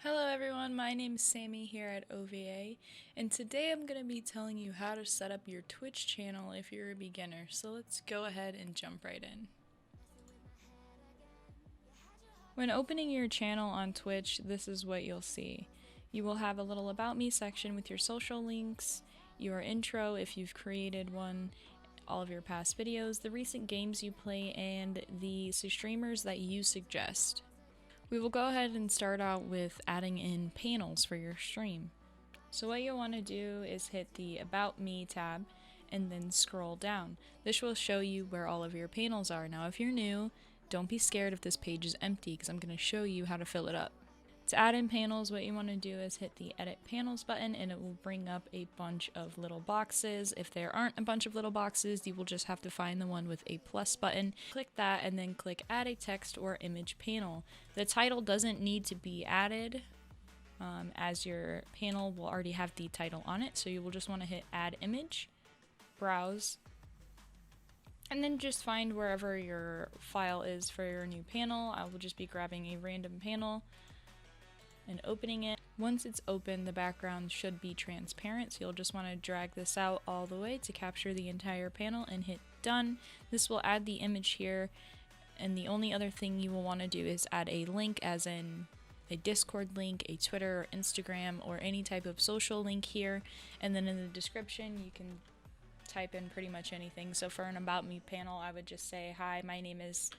Hello everyone, my name is Sammy here at OVA, and today I'm going to be telling you how to set up your Twitch channel if you're a beginner, so let's go ahead and jump right in. When opening your channel on Twitch, this is what you'll see. You will have a little About Me section with your social links, your intro if you've created one, all of your past videos, the recent games you play, and the streamers that you suggest. We will go ahead and start out with adding in panels for your stream. So what you'll want to do is hit the About Me tab and then scroll down. This will show you where all of your panels are. Now if you're new, don't be scared if this page is empty because I'm going to show you how to fill it up. To add in panels, what you want to do is hit the Edit Panels button and it will bring up a bunch of little boxes. If there aren't a bunch of little boxes, you will just have to find the one with a plus button. Click that and then click Add a Text or Image Panel. The title doesn't need to be added as your panel will already have the title on it, so you will just want to hit Add Image, Browse, and then just find wherever your file is for your new panel. I will just be grabbing a random panel and opening it. Once it's open, the background should be transparent, so you'll just want to drag this out all the way to capture the entire panel and hit done. This will add the image here, and the only other thing you will want to do is add a link, as in a Discord link, a Twitter or Instagram, or any type of social link here, and then in the description you can type in pretty much anything. So for an About Me panel, I would just say, hi, my name is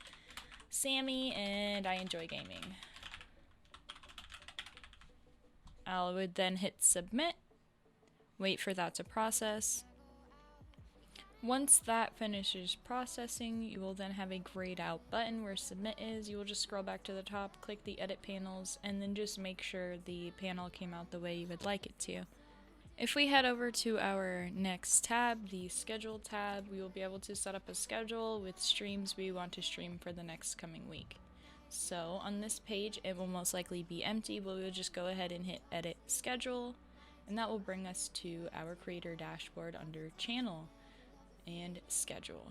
Sammy and I enjoy gaming. I would then hit submit, wait for that to process. Once that finishes processing, you will then have a grayed out button where submit is. You will just scroll back to the top, click the edit panels, and then just make sure the panel came out the way you would like it to. If we head over to our next tab, the schedule tab, we will be able to set up a schedule with streams we want to stream for the next coming week. So on this page, it will most likely be empty, but we will just go ahead and hit edit schedule, and that will bring us to our creator dashboard under channel and schedule.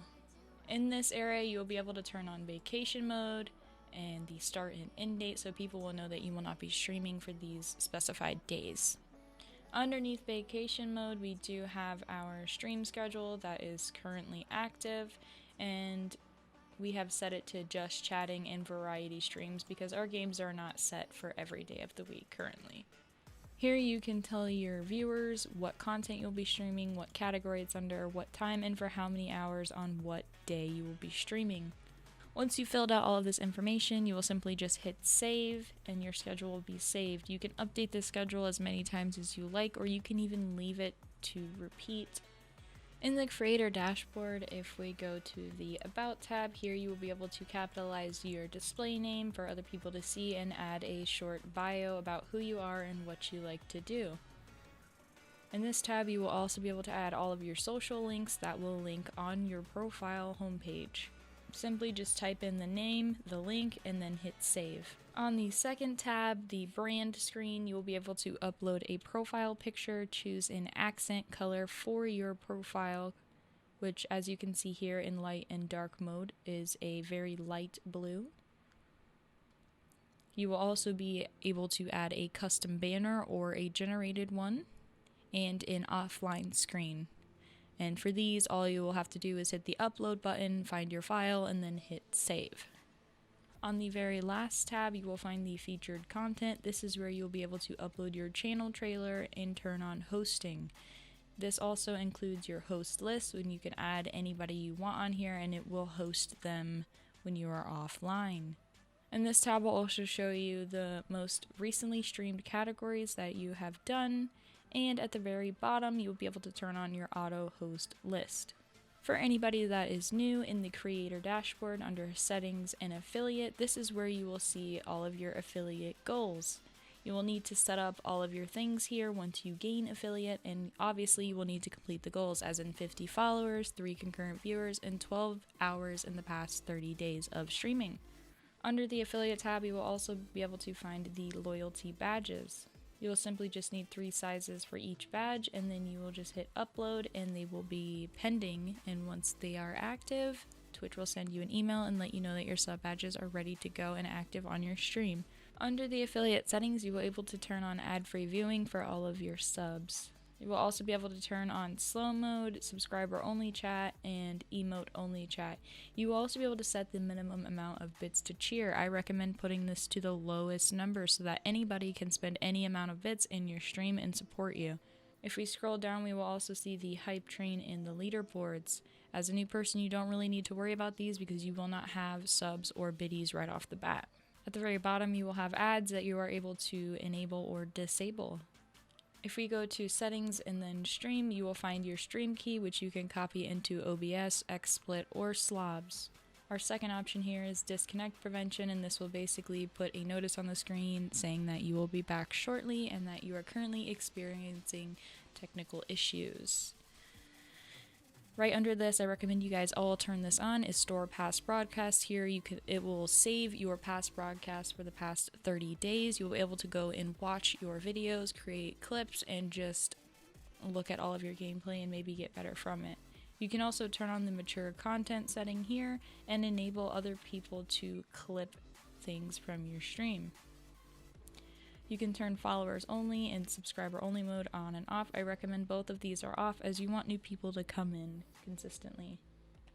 In this area, you'll be able to turn on vacation mode and the start and end date, so people will know that you will not be streaming for these specified days. Underneath vacation mode, we do have our stream schedule that is currently active, and we have set it to just chatting and variety streams because our games are not set for every day of the week currently. Here you can tell your viewers what content you'll be streaming, what category it's under, what time, and for how many hours on what day you will be streaming. Once you've filled out all of this information, you will simply just hit save and your schedule will be saved. You can update this schedule as many times as you like, or you can even leave it to repeat. In the creator dashboard, if we go to the About tab, here you will be able to capitalize your display name for other people to see and add a short bio about who you are and what you like to do. In this tab, you will also be able to add all of your social links that will link on your profile homepage. Simply just type in the name, the link, and then hit save. On the second tab, the brand screen, you will be able to upload a profile picture, choose an accent color for your profile, which as you can see here in light and dark mode is a very light blue. You will also be able to add a custom banner or a generated one, and an offline screen. And for these, all you will have to do is hit the upload button, find your file, and then hit save. On the very last tab, you will find the featured content. This is where you'll be able to upload your channel trailer and turn on hosting. This also includes your host list, when you can add anybody you want on here and it will host them when you are offline. And this tab will also show you the most recently streamed categories that you have done, and at the very bottom you'll be able to turn on your auto host list. For anybody that is new, in the creator dashboard under settings and affiliate, this is where you will see all of your affiliate goals. You will need to set up all of your things here once you gain affiliate, and obviously you will need to complete the goals, as in 50 followers, 3 concurrent viewers, and 12 hours in the past 30 days of streaming. Under the affiliate tab, you will also be able to find the loyalty badges. You will simply just need 3 sizes for each badge, and then you will just hit upload and they will be pending, and once they are active, Twitch will send you an email and let you know that your sub badges are ready to go and active on your stream. Under the affiliate settings, you will be able to turn on ad-free viewing for all of your subs. You will also be able to turn on slow mode, subscriber only chat, and emote only chat. You will also be able to set the minimum amount of bits to cheer. I recommend putting this to the lowest number so that anybody can spend any amount of bits in your stream and support you. If we scroll down, we will also see the hype train and the leaderboards. As a new person, you don't really need to worry about these because you will not have subs or biddies right off the bat. At the very bottom, you will have ads that you are able to enable or disable. If we go to settings and then stream, you will find your stream key, which you can copy into OBS, XSplit, or Slobs. Our second option here is disconnect prevention, and this will basically put a notice on the screen saying that you will be back shortly and that you are currently experiencing technical issues. Right under this, I recommend you guys all turn this on, is store past broadcasts. Here it will save your past broadcasts for the past 30 days. You'll be able to go and watch your videos, create clips, and just look at all of your gameplay and maybe get better from it. You can also turn on the mature content setting here and enable other people to clip things from your stream. You can turn followers only and subscriber only mode on and off. I recommend both of these are off as you want new people to come in consistently.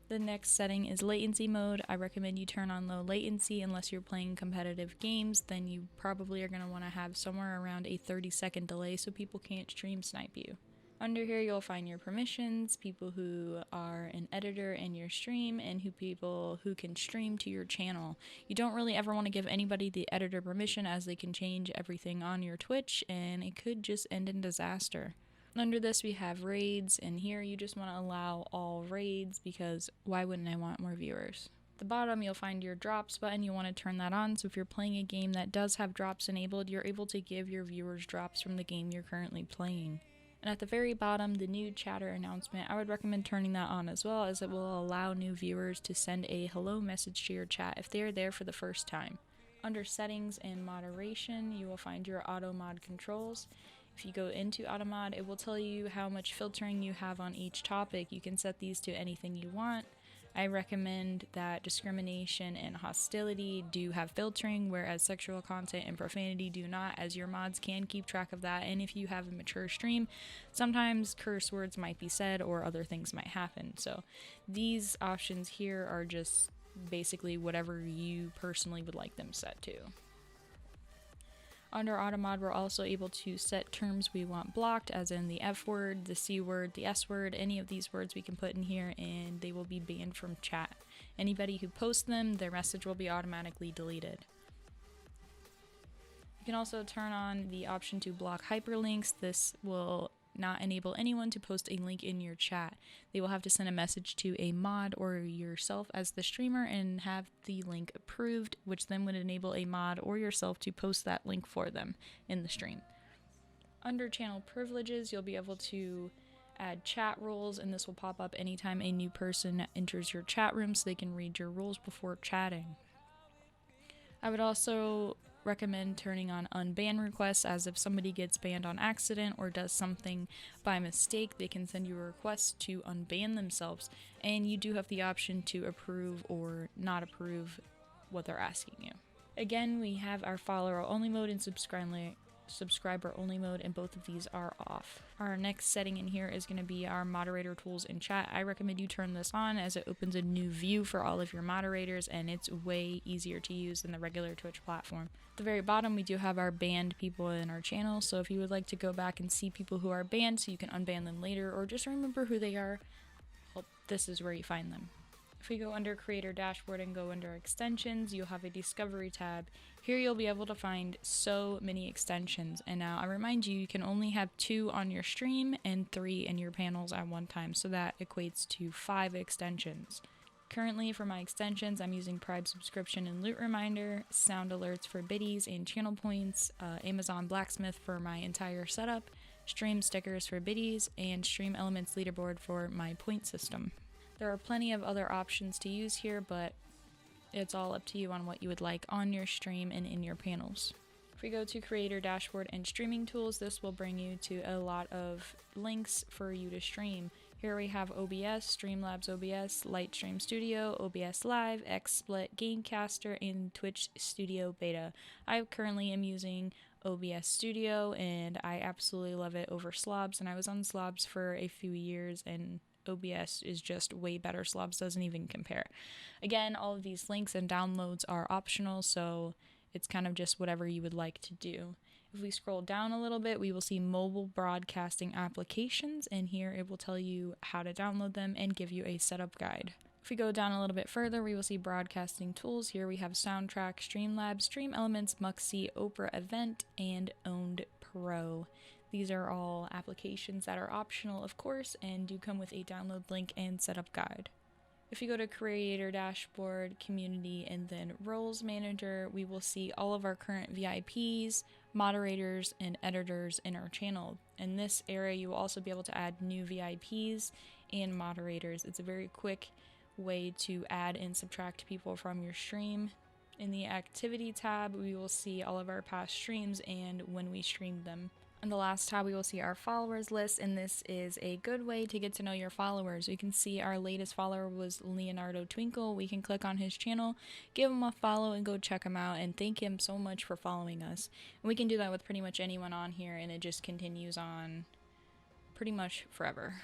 The next setting is latency mode. I recommend you turn on low latency unless you're playing competitive games. Then you probably are going to want to have somewhere around a 30-second delay so people can't stream snipe you. Under here you'll find your permissions, people who are an editor in your stream, and people who can stream to your channel. You don't really ever want to give anybody the editor permission as they can change everything on your Twitch and it could just end in disaster. Under this we have raids, and here you just want to allow all raids because why wouldn't I want more viewers? At the bottom you'll find your drops button. You want to turn that on, so if you're playing a game that does have drops enabled, you're able to give your viewers drops from the game you're currently playing. And at the very bottom, the new chatter announcement, I would recommend turning that on as well, as it will allow new viewers to send a hello message to your chat if they are there for the first time. Under settings and moderation, you will find your auto mod controls. If you go into auto mod, it will tell you how much filtering you have on each topic. You can set these to anything you want. I recommend that discrimination and hostility do have filtering, whereas sexual content and profanity do not, as your mods can keep track of that. And if you have a mature stream, sometimes curse words might be said or other things might happen. So these options here are just basically whatever you personally would like them set to. Under AutoMod, we're also able to set terms we want blocked, as in the F word, the C word, the S word. Any of these words we can put in here and they will be banned from chat. Anybody who posts them, their message will be automatically deleted. You can also turn on the option to block hyperlinks. This will not enable anyone to post a link in your chat. They will have to send a message to a mod or yourself as the streamer and have the link approved, which then would enable a mod or yourself to post that link for them in the stream. Under channel privileges, you'll be able to add chat rules, and this will pop up anytime a new person enters your chat room so they can read your rules before chatting. I would also recommend turning on unban requests, as if somebody gets banned on accident or does something by mistake, they can send you a request to unban themselves, and you do have the option to approve or not approve what they're asking you. Again, we have our follower only mode and subscriber only mode, and both of these are off. Our next setting in here is going to be our moderator tools in chat. I recommend you turn this on as it opens a new view for all of your moderators, and it's way easier to use than the regular Twitch platform. At the very bottom we do have our banned people in our channel, so if you would like to go back and see people who are banned so you can unban them later or just remember who they are, well, this is where you find them. If we go under Creator Dashboard and go under Extensions, you'll have a Discovery tab. Here you'll be able to find so many extensions, and now I remind you, you can only have 2 on your stream and 3 in your panels at one time, so that equates to 5 extensions. Currently for my extensions, I'm using Prime Subscription and Loot Reminder, Sound Alerts for biddies and channel points, Amazon Blacksmith for my entire setup, Stream Stickers for biddies, and Stream Elements Leaderboard for my point system. There are plenty of other options to use here, but it's all up to you on what you would like on your stream and in your panels. If we go to Creator Dashboard and Streaming Tools, this will bring you to a lot of links for you to stream. Here we have OBS, Streamlabs OBS, Lightstream Studio, OBS Live, XSplit, Gamecaster, and Twitch Studio Beta. I currently am using OBS Studio, and I absolutely love it over Slobs, and I was on Slobs for a few years, and OBS is just way better. Slobs doesn't even compare. Again, all of these links and downloads are optional, so it's kind of just whatever you would like to do. If we scroll down a little bit, we will see mobile broadcasting applications, and here it will tell you how to download them and give you a setup guide. If we go down a little bit further, we will see broadcasting tools. Here we have Soundtrack, Streamlabs, Stream Elements, Muxy, Opera Event, and Owned Pro. These are all applications that are optional, of course, and do come with a download link and setup guide. If you go to Creator Dashboard, Community, and then Roles Manager, we will see all of our current VIPs, moderators, and editors in our channel. In this area, you will also be able to add new VIPs and moderators. It's a very quick way to add and subtract people from your stream. In the Activity tab, we will see all of our past streams and when we streamed them. In the last tab, we will see our followers list, and this is a good way to get to know your followers. We can see our latest follower was Leonardo Twinkle. We can click on his channel, give him a follow, and go check him out, and thank him so much for following us. And we can do that with pretty much anyone on here, and it just continues on pretty much forever.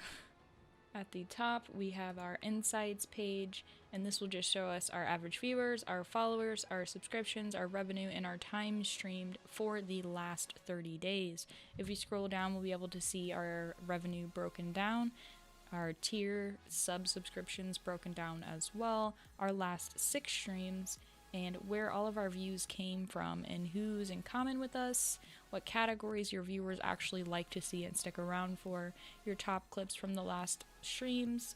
At the top, we have our Insights page, and this will just show us our average viewers, our followers, our subscriptions, our revenue, and our time streamed for the last 30 days. If we scroll down, we'll be able to see our revenue broken down, our tier sub-subscriptions broken down as well, our last 6 streams, and where all of our views came from and who's in common with us, what categories your viewers actually like to see and stick around for, your top clips from the last streams,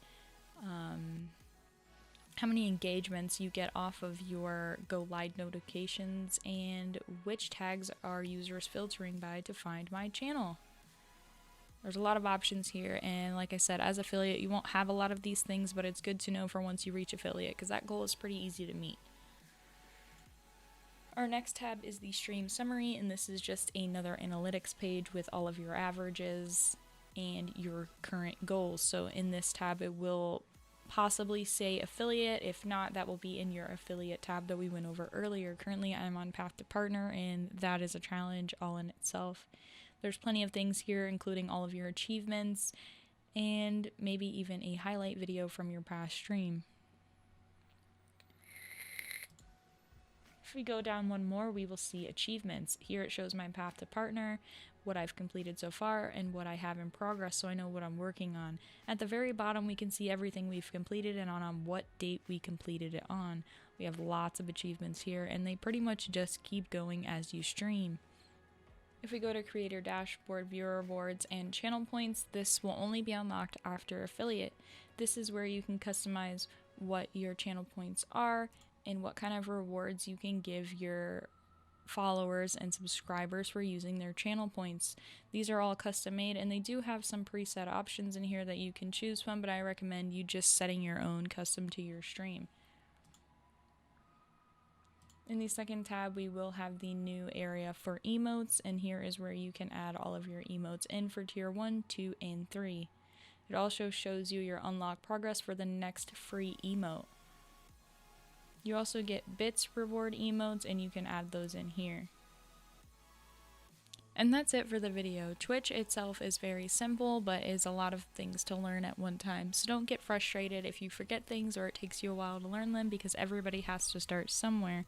how many engagements you get off of your go live notifications, and which tags are users filtering by to find my channel. There's a lot of options here, and like I said, as affiliate you won't have a lot of these things, but it's good to know for once you reach affiliate, because that goal is pretty easy to meet. Our next tab is the stream summary, and this is just another analytics page with all of your averages and your current goals. So in this tab it will possibly say affiliate. If not, that will be in your affiliate tab that we went over earlier. Currently I'm on Path to Partner, and that is a challenge all in itself. There's plenty of things here, including all of your achievements and maybe even a highlight video from your past stream. If we go down one more, we will see achievements. Here it shows my Path to Partner, what I've completed so far, and what I have in progress, so I know what I'm working on. At the very bottom, we can see everything we've completed and on what date we completed it on. We have lots of achievements here, and they pretty much just keep going as you stream. If we go to Creator Dashboard, Viewer Rewards, and Channel Points, this will only be unlocked after affiliate. This is where you can customize what your channel points are and what kind of rewards you can give your followers and subscribers for using their channel points. These are all custom made, and they do have some preset options in here that you can choose from, but I recommend you just setting your own custom to your stream. In the second tab, we will have the new area for emotes, and here is where you can add all of your emotes in for tier 1, 2, and 3. It also shows you your unlock progress for the next free emote. You also get bits reward emotes, and you can add those in here. And that's it for the video. Twitch itself is very simple, but is a lot of things to learn at one time. So don't get frustrated if you forget things or it takes you a while to learn them, because everybody has to start somewhere.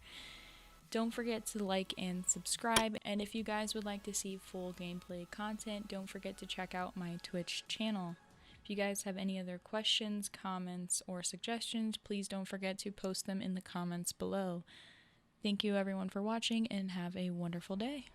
Don't forget to like and subscribe, and if you guys would like to see full gameplay content, don't forget to check out my Twitch channel. If you guys have any other questions, comments, or suggestions, please don't forget to post them in the comments below. Thank you everyone for watching, and have a wonderful day.